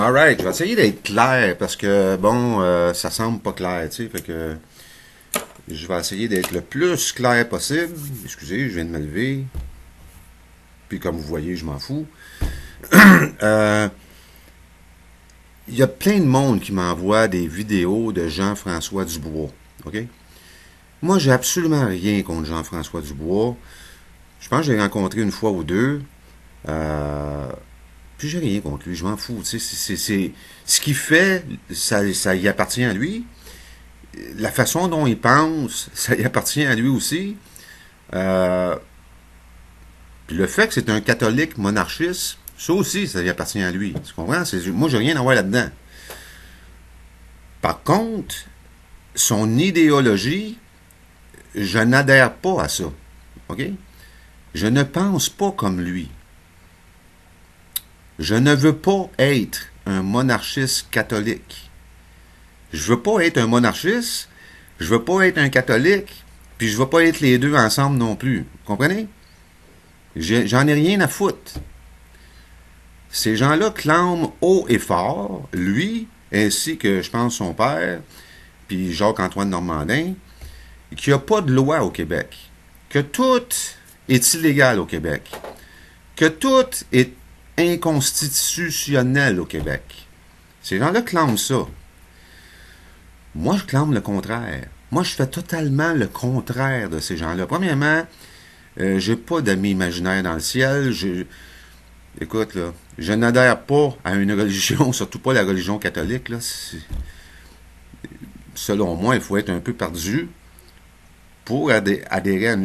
Alright, je vais essayer d'être clair parce que, bon, ça semble pas clair, tu sais, fait que je vais essayer d'être le plus clair possible. Excusez, je viens de me lever. Puis comme vous voyez, je m'en fous. Euh, Il y a plein de monde qui m'envoie des vidéos de Jean-François Dubois, OK? Moi, j'ai absolument rien contre Jean-François Dubois. Je pense que j'ai rencontré une fois ou deux. Euh, Puis j'ai rien contre lui, je m'en fous. Tu sais, ce qu'il fait, ça y appartient à lui. La façon dont il pense, ça y appartient à lui aussi. Euh, Puis le fait que c'est un catholique monarchiste, ça aussi, ça y appartient à lui. Tu comprends? Moi, j'ai rien à voir là-dedans. Par contre, son idéologie, je n'adhère pas à ça. OK? Je ne pense pas comme lui. Je ne veux pas être un monarchiste catholique. Je veux pas être un monarchiste, je veux pas être un catholique, puis je veux pas être les deux ensemble non plus. Vous comprenez? J'en ai rien à foutre. Ces gens-là clament haut et fort, lui, ainsi que, je pense, son père, puis Jacques-Antoine Normandin, qu'il n'y a pas de loi au Québec, que tout est illégal au Québec, que tout est inconstitutionnel au Québec. Ces gens-là clament ça. Moi, je clame le contraire. Moi, je fais totalement le contraire de ces gens-là. Premièrement, j'ai pas d'amis imaginaires dans le ciel. Écoute, là, je n'adhère pas à une religion, surtout pas la religion catholique. Là. Selon moi, il faut être un peu perdu pour adhérer à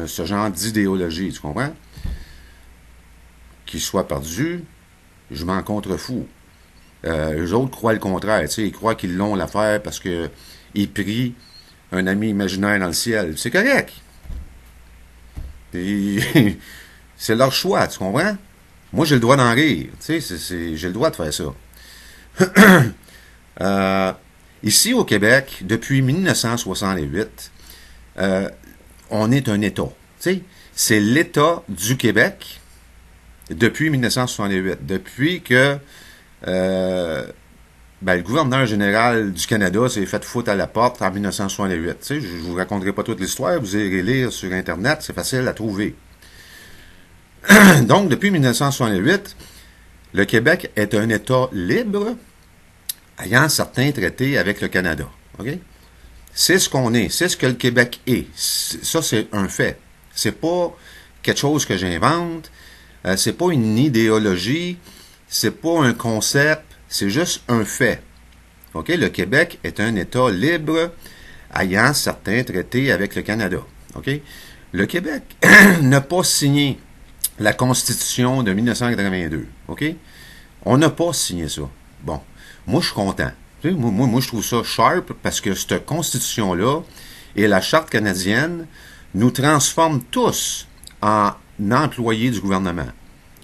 ce genre d'idéologie. Tu comprends? Qu'il soit perdu, je m'en contrefous. Eux autres croient le contraire. Tu sais, ils croient qu'ils l'ont l'affaire parce qu'ils prient un ami imaginaire dans le ciel. C'est correct. C'est leur choix, tu comprends? Moi, j'ai le droit d'en rire. Tu sais, j'ai le droit de faire ça. Ici, au Québec, depuis 1968, on est un État. Tu sais, c'est l'État du Québec depuis 1968. Depuis que le gouverneur général du Canada s'est fait foutre à la porte en 1968. Tu sais, je ne vous raconterai pas toute l'histoire, vous irez lire sur Internet, c'est facile à trouver. Donc, depuis 1968, le Québec est un État libre ayant certains traités avec le Canada. OK? C'est ce qu'on est, c'est ce que le Québec est. Ça, c'est un fait. C'est pas quelque chose que j'invente, c'est pas une idéologie, c'est pas un concept, c'est juste un fait. OK? Le Québec est un État libre ayant certains traités avec le Canada. OK? Le Québec n'a pas signé la Constitution de 1982. OK? On n'a pas signé ça. Bon. Moi, je suis content. Moi, je trouve ça sharp parce que cette Constitution-là et la Charte canadienne nous transforment tous en employés du gouvernement.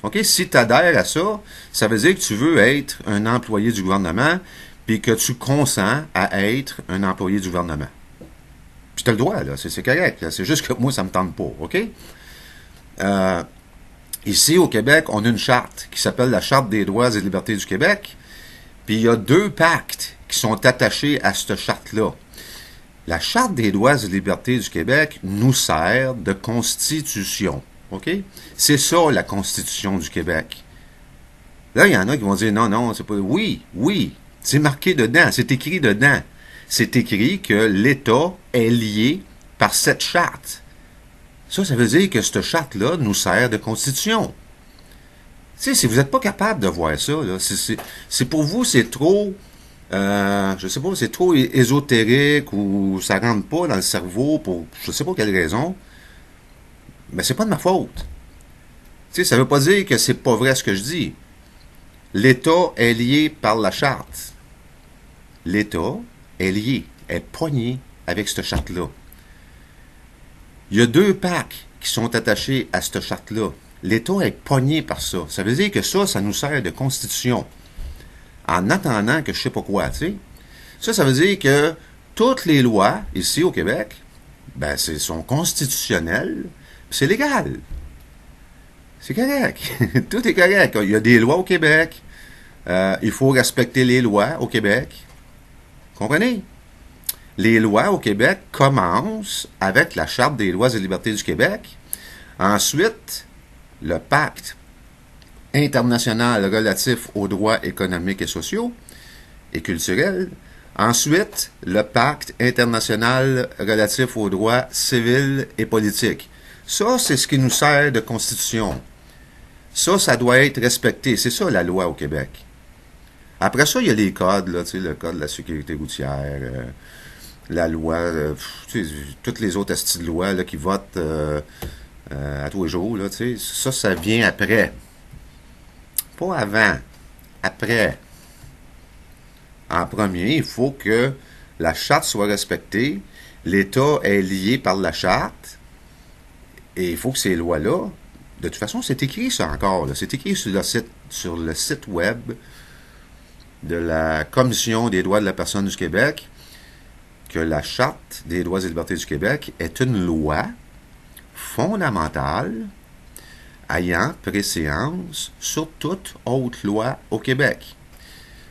OK? Si tu adhères à ça, ça veut dire que tu veux être un employé du gouvernement puis que tu consens à être un employé du gouvernement. Puis tu as le droit, là. C'est correct. C'est juste que moi, ça me tente pas. OK? Ici, au Québec, on a une charte qui s'appelle la Charte des droits et libertés du Québec. Puis il y a deux pactes qui sont attachés à cette charte-là. La Charte des droits et libertés du Québec nous sert de constitution. OK? C'est ça, la Constitution du Québec. Là, il y en a qui vont dire, non, c'est pas... Oui, c'est marqué dedans, c'est écrit dedans. C'est écrit que l'État est lié par cette charte. Ça veut dire que cette charte-là nous sert de constitution. Tu sais, si vous n'êtes pas capable de voir ça, là, c'est pour vous, c'est trop, je sais pas, c'est trop ésotérique ou ça rentre pas dans le cerveau pour je sais pas quelle raison, mais c'est pas de ma faute. Tu sais, ça veut pas dire que c'est pas vrai ce que je dis. L'État est lié par la charte. L'État est lié, est poigné avec cette charte-là. Il y a deux packs qui sont attachés à cette charte-là. L'État est pogné par ça. Ça veut dire que ça nous sert de constitution. En attendant que je sais pas quoi, tu sais. Ça veut dire que toutes les lois, ici au Québec, sont constitutionnelles, c'est légal. C'est correct. Tout est correct. Il y a des lois au Québec. Il faut respecter les lois au Québec. Comprenez? Les lois au Québec commencent avec la Charte des droits et libertés du Québec. Ensuite, le pacte international relatif aux droits économiques et sociaux et culturels. Ensuite, le pacte international relatif aux droits civils et politiques. Ça, c'est ce qui nous sert de constitution. Ça doit être respecté. C'est ça la loi au Québec. Après ça, il y a les codes, là, le code de la sécurité routière, la loi, toutes les autres astuces de loi là, qui votent à tous les jours. Là, ça vient après. Pas avant. Après. En premier, il faut que la charte soit respectée, l'État est lié par la charte, et il faut que ces lois-là, de toute façon, c'est écrit ça encore, là, c'est écrit sur le site web de la Commission des droits de la personne du Québec, que la Charte des droits et libertés du Québec est une loi fondamentale ayant préséance sur toute autre loi au Québec.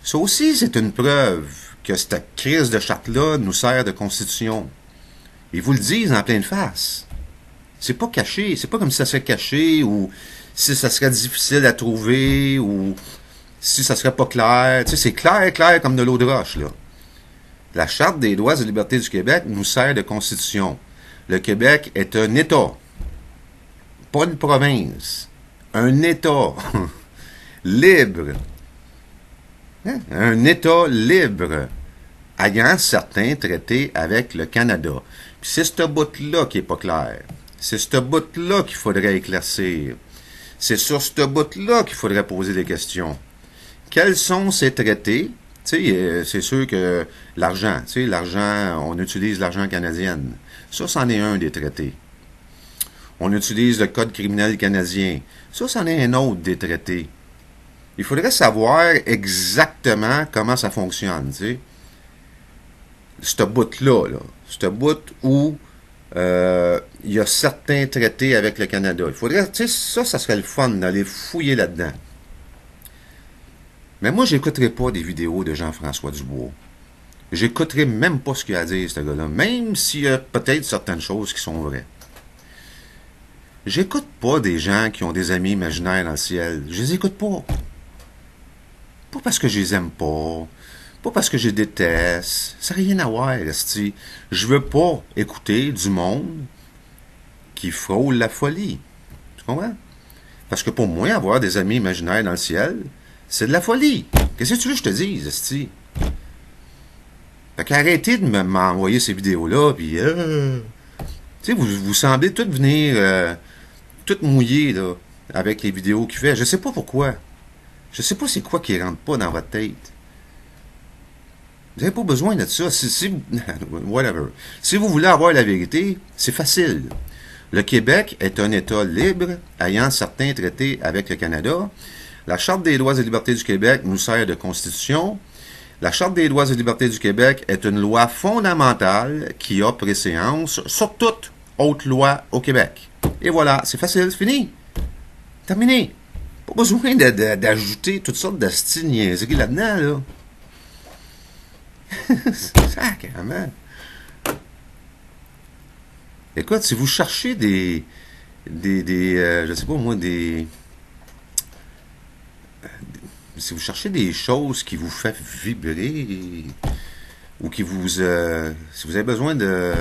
Ça aussi, c'est une preuve que cette crise de charte-là nous sert de constitution. Ils vous le disent en pleine face. C'est pas caché, c'est pas comme si ça serait caché, ou si ça serait difficile à trouver, ou si ça serait pas clair. Tu sais, c'est clair comme de l'eau de roche, là. La Charte des droits et libertés du Québec nous sert de constitution. Le Québec est un État, pas une province. Un État libre. Hein? Un État libre ayant certains traités avec le Canada. Puis c'est ce bout-là qui est pas clair. C'est ce bout-là qu'il faudrait éclaircir. C'est sur ce bout-là qu'il faudrait poser des questions. Quels sont ces traités? Tu sais, c'est sûr que l'argent, tu sais, l'argent, on utilise l'argent canadien. Ça, c'en est un des traités. On utilise le Code criminel canadien. Ça, c'en est un autre des traités. Il faudrait savoir exactement comment ça fonctionne, tu sais. Ce bout-là, ce bout où il y a certains traités avec le Canada. Il faudrait, tu sais, ça serait le fun d'aller fouiller là-dedans. Mais moi, j'écouterai pas des vidéos de Jean-François Dubois. J'écouterai même pas ce qu'il a à dire, ce gars-là, même s'il y a peut-être certaines choses qui sont vraies. J'écoute pas des gens qui ont des amis imaginaires dans le ciel. Je les écoute pas. Pas parce que je les aime pas. Pas parce que je les déteste. Ça n'a rien à voir, esti. Je veux pas écouter du monde qui frôle la folie. Tu comprends? Parce que pour moi, avoir des amis imaginaires dans le ciel, c'est de la folie. Qu'est-ce que tu veux que je te dise, esti? Fait qu'arrêtez de m'envoyer ces vidéos-là, puis tu sais, vous semblez toutes venir toutes mouillées, là, avec les vidéos qu'il fait. Je sais pas pourquoi. Je sais pas c'est quoi qui rentre pas dans votre tête. Vous n'avez pas besoin de ça. Whatever. Si vous voulez avoir la vérité, c'est facile. Le Québec est un État libre, ayant certains traités avec le Canada. La Charte des droits et libertés du Québec nous sert de constitution. La Charte des droits et libertés du Québec est une loi fondamentale qui a préséance sur toute autre loi au Québec. Et voilà, c'est facile, c'est fini. Terminé. Pas besoin d'ajouter toutes sortes d'astis niaiseries là-dedans, là. Sacrément. Écoute, si vous cherchez je sais pas moi, si vous cherchez des choses qui vous font vibrer, ou qui vous, si vous avez besoin de,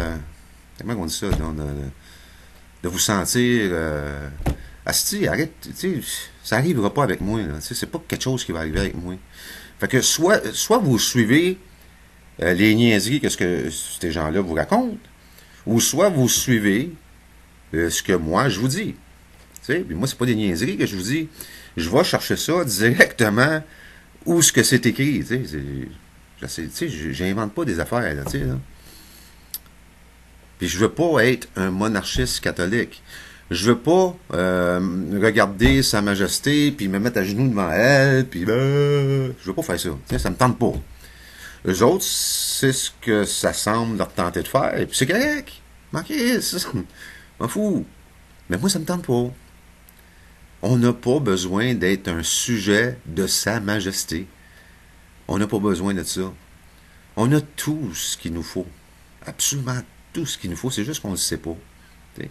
comment on dit ça, de vous sentir, asti, arrête, tu sais, ça arrivera pas avec moi, là, tu sais, c'est pas quelque chose qui va arriver avec moi. Fait que soit vous suivez les niaiseries que ces gens-là vous racontent, ou soit vous suivez ce que moi je vous dis. Tu sais, puis moi, c'est pas des niaiseries que je vous dis. Je vais chercher ça directement où ce que c'est écrit. Tu sais, j'invente pas des affaires, là, tu sais, là. Puis je veux pas être un monarchiste catholique. Je veux pas regarder Sa Majesté, puis me mettre à genoux devant elle, puis je veux pas faire ça. Tu sais, ça me tente pas. Eux autres, c'est ce que ça semble leur tenter de faire, et puis c'est correct. Manquez, ça m'en fous. Mais moi, ça me tente pas. On n'a pas besoin d'être un sujet de Sa Majesté. On n'a pas besoin de ça. On a tout ce qu'il nous faut. Absolument tout ce qu'il nous faut. C'est juste qu'on ne le sait pas. T'sais.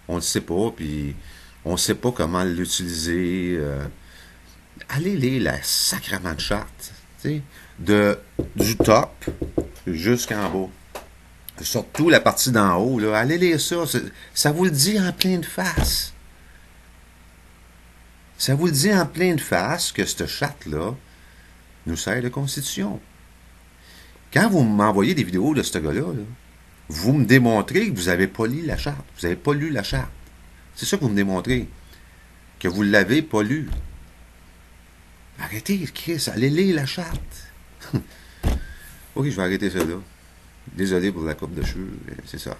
On ne le sait pas, puis on ne sait pas comment l'utiliser. Allez lire la sacrament de charte. Du top jusqu'en bas. Surtout la partie d'en haut. Là. Allez lire ça. Ça vous le dit en pleine face. Ça vous le dit en pleine face que cette charte-là nous sert de constitution. Quand vous m'envoyez des vidéos de ce gars-là, là, vous me démontrez que vous n'avez pas lu la charte. Vous n'avez pas lu la charte. C'est ça que vous me démontrez. Que vous ne l'avez pas lu. Arrêtez, Chris, allez lire la charte. Ok, je vais arrêter ça là. Désolé pour la coupe de cheveux, c'est ça.